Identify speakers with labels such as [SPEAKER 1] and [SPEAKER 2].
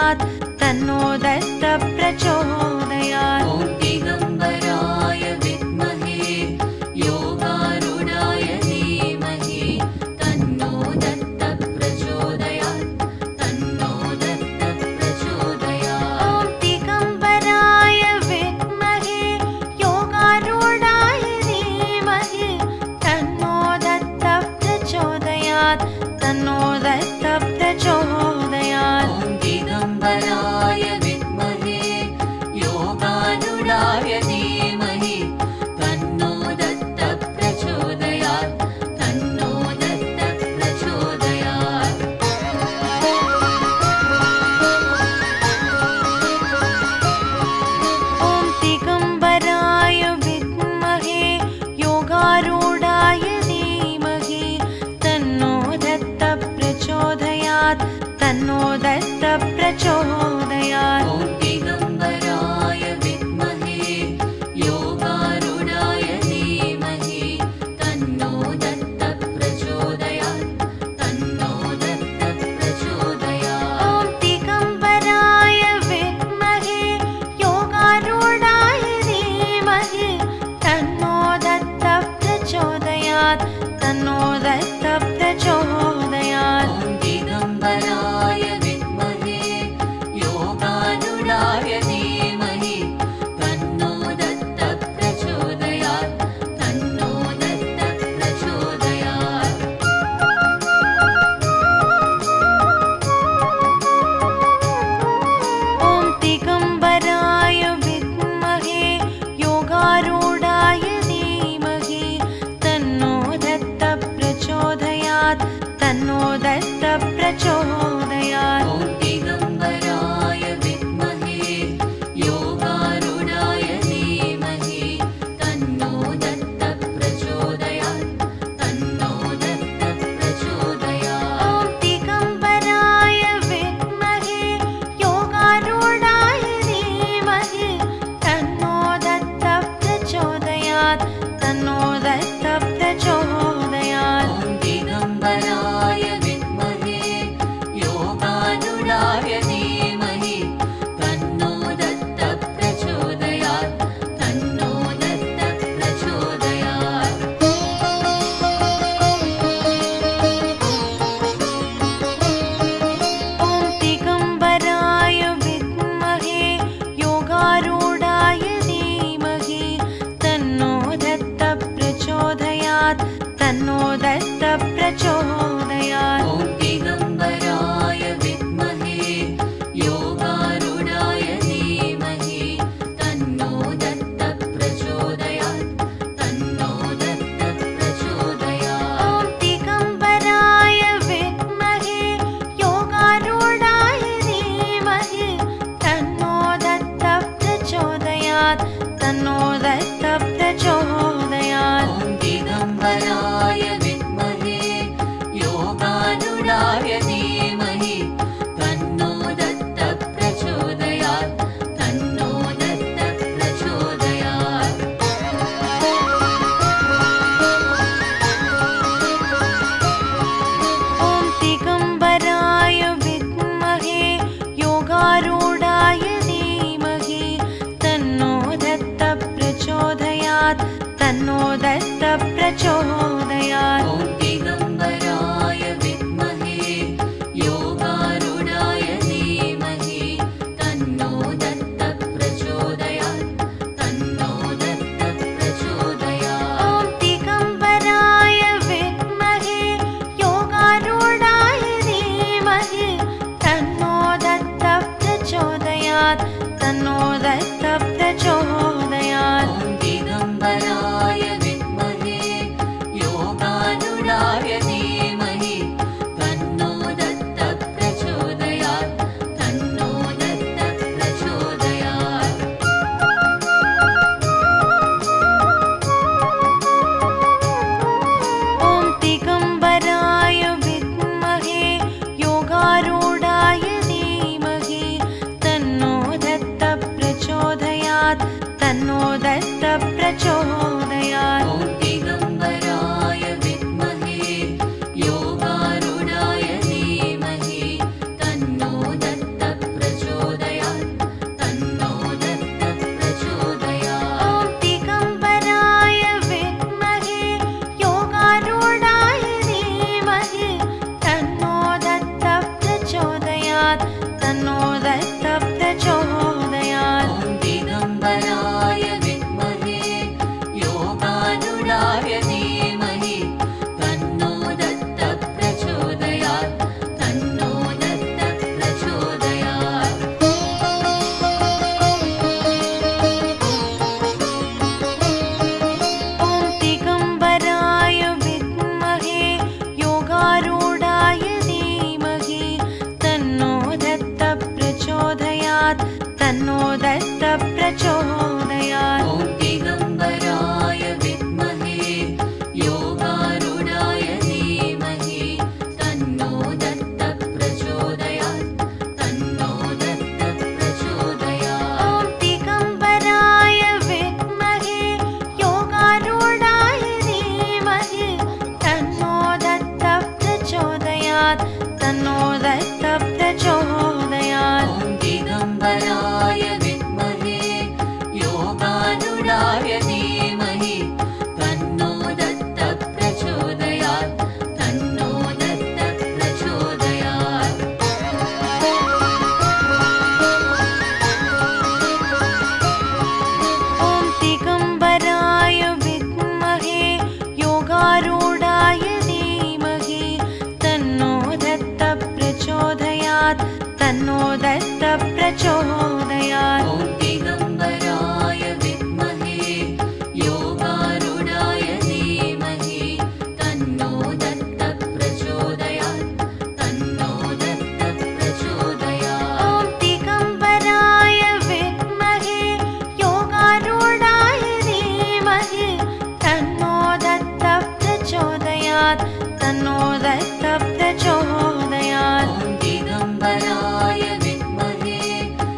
[SPEAKER 1] प्रचोदयात् तन्नो दत्त प्रचोदयात्।
[SPEAKER 2] ॐ दिगम्बराय विद्महे योगारूढाय धीमहि तन्नो दत्त प्रचोदयात् तन्नो दत्त प्रचोदयात्।
[SPEAKER 1] ॐ दिगम्बराय विद्महे योगारूढाय धीमहि तन्नो दत्त प्रचोदयात् तन्नो दत्त प्रचोदयात्।
[SPEAKER 2] ॐ दिगम्बराय विद्महे योगारूढाय धीमहि तन्नो दत्त प्रचोदयात् तन्नो दत्त प्रचोदयात्।
[SPEAKER 1] ॐ दिगम्बराय विद्महे योगारूढाय धीमहि तन्नो दत्त प्रचोदयात् तन्नो दत्त प्रचोदयात्।
[SPEAKER 2] ॐ दिगम्बराय विद्महे योगारूढाय धीमहि तन्नो दत्त प्रचोदयात् तन्नो दत्त प्रचोदयात्।
[SPEAKER 1] ॐ दिगम्बराय विद्महे योगारूढाय धीमहि तन्नो दत्त प्रचोदयात् तन्नो दत्त प्रचोदयात्।
[SPEAKER 2] ॐ दिगम्बराय विद्महे योगारूढाय धीमहि तन्नो दत्त प्रचोदयात् तन्नो दत्त प्रचोदयात्।
[SPEAKER 1] ॐ दिगम्बराय विद्महे योगारूढाय धीमहि तन्नो दत्त प्रचोदयात् तन्नो दत्त प्रचोदयात्।
[SPEAKER 2] ॐ दिगम्बराय विद्महे योगारूढाय धीमहि तन्नो दत्त प्रचोदयात् तन्नो दत्त प्रचोदयात्।
[SPEAKER 1] ॐ दिगम्बराय विद्महे योगारूढाय धीमहि तन्नो दत्त प्रचोदयात् तन्नो दत्त प्रचोदयात्।
[SPEAKER 2] ॐ दिगम्बराय विद्महे योगारूढाय धीमहि तन्नो दत्त प्रचोदयात् तन्नो दत्त प्रचोदयात्।
[SPEAKER 1] ॐ दिगम्बराय विद्महे योगारूढाय धीमहि तन्नो दत्त प्रचोदयात् तन्नो दत्त प्रचोदयात्।
[SPEAKER 2] ॐ दिगम्बराय विद्महे योगारूढाय धीमहि तन्नो दत्त प्रचोदयात् तन्नो दत्त प्रचोदयात्।
[SPEAKER 1] ॐ दिगम्बराय विद्महे योगारूढाय धीमहि तन्नो दत्त प्रचोदयात् तन्नो दत्त प्रचोदयात्।
[SPEAKER 2] ॐ दिगम्बराय विद्महे योगारूढाय धीमहि तन्नो दत्त प्रचोदयात् तन्नो दत्त प्रचोदयात्। ॐ दिगम्बराय विद्महे योगारूढाय धीमहि तन्नो दत्त प्रचोदयात् तन्नो दत्त प्रचोदयात्। ॐ दिगम्बराय विद्महे योगारूढाय धीमहि तन्नो दत्त प्रचोदयात् तन्नो दत्त प्रचोदयात्।
[SPEAKER 1] ॐ दिगम्बराय विद्महे योगारूढाय धीमहि तन्नो दत्त प्रचोदयात् तन्नो दत्त प्रचोदयात्।
[SPEAKER 2] ॐ दिगम्बराय विद्महे योगारूढाय धीमहि तन्नो दत्त प्रचोदयात् तन्नो दत्त प्रचोदयात्।
[SPEAKER 1] ॐ दिगम्बराय विद्महे योगारूढाय धीमहि तन्नो दत्त प्रचोदयात् तन्नो दत्त प्रचोदयात्।
[SPEAKER 2] ॐ दिगम्बराय विद्महे
[SPEAKER 1] तन्नो दत्त प्रचोदयात्।
[SPEAKER 2] ॐ दिगम्बराय विद्महे योगारूढाय धीमहि तन्नो दत्त प्रचोदयात् तन्नो दत्त प्रचोदयात्।
[SPEAKER 1] ॐ दिगम्बराय विद्महे योगारूढाय धीमहि तन्नो दत्त प्रचोदयात् तन्नो दत्त प्रचोदयात्।
[SPEAKER 2] ॐ दिगम्बराय विद्महे योगारूढाय धीमहि तन्नो दत्त प्रचोदयात् तन्नो दत्त प्रचोदयात्।
[SPEAKER 1] ॐ दिगम्बराय विद्महे योगारूढाय धीमहि तन्नो दत्त प्रचोदयात् तन्नो दत्त प्रचोदयात्।
[SPEAKER 2] ॐ दिगम्बराय विद्महे योगारूढाय धीमहि तन्नो दत्त प्रचोदयात् तन्नो दत्त प्रचोदयात्।
[SPEAKER 1] ॐ दिगम्बराय विद्महे योगारूढाय धीमहि तन्नो दत्त प्रचोदयात् तन्नो दत्त प्रचोदयात्।
[SPEAKER 2] ॐ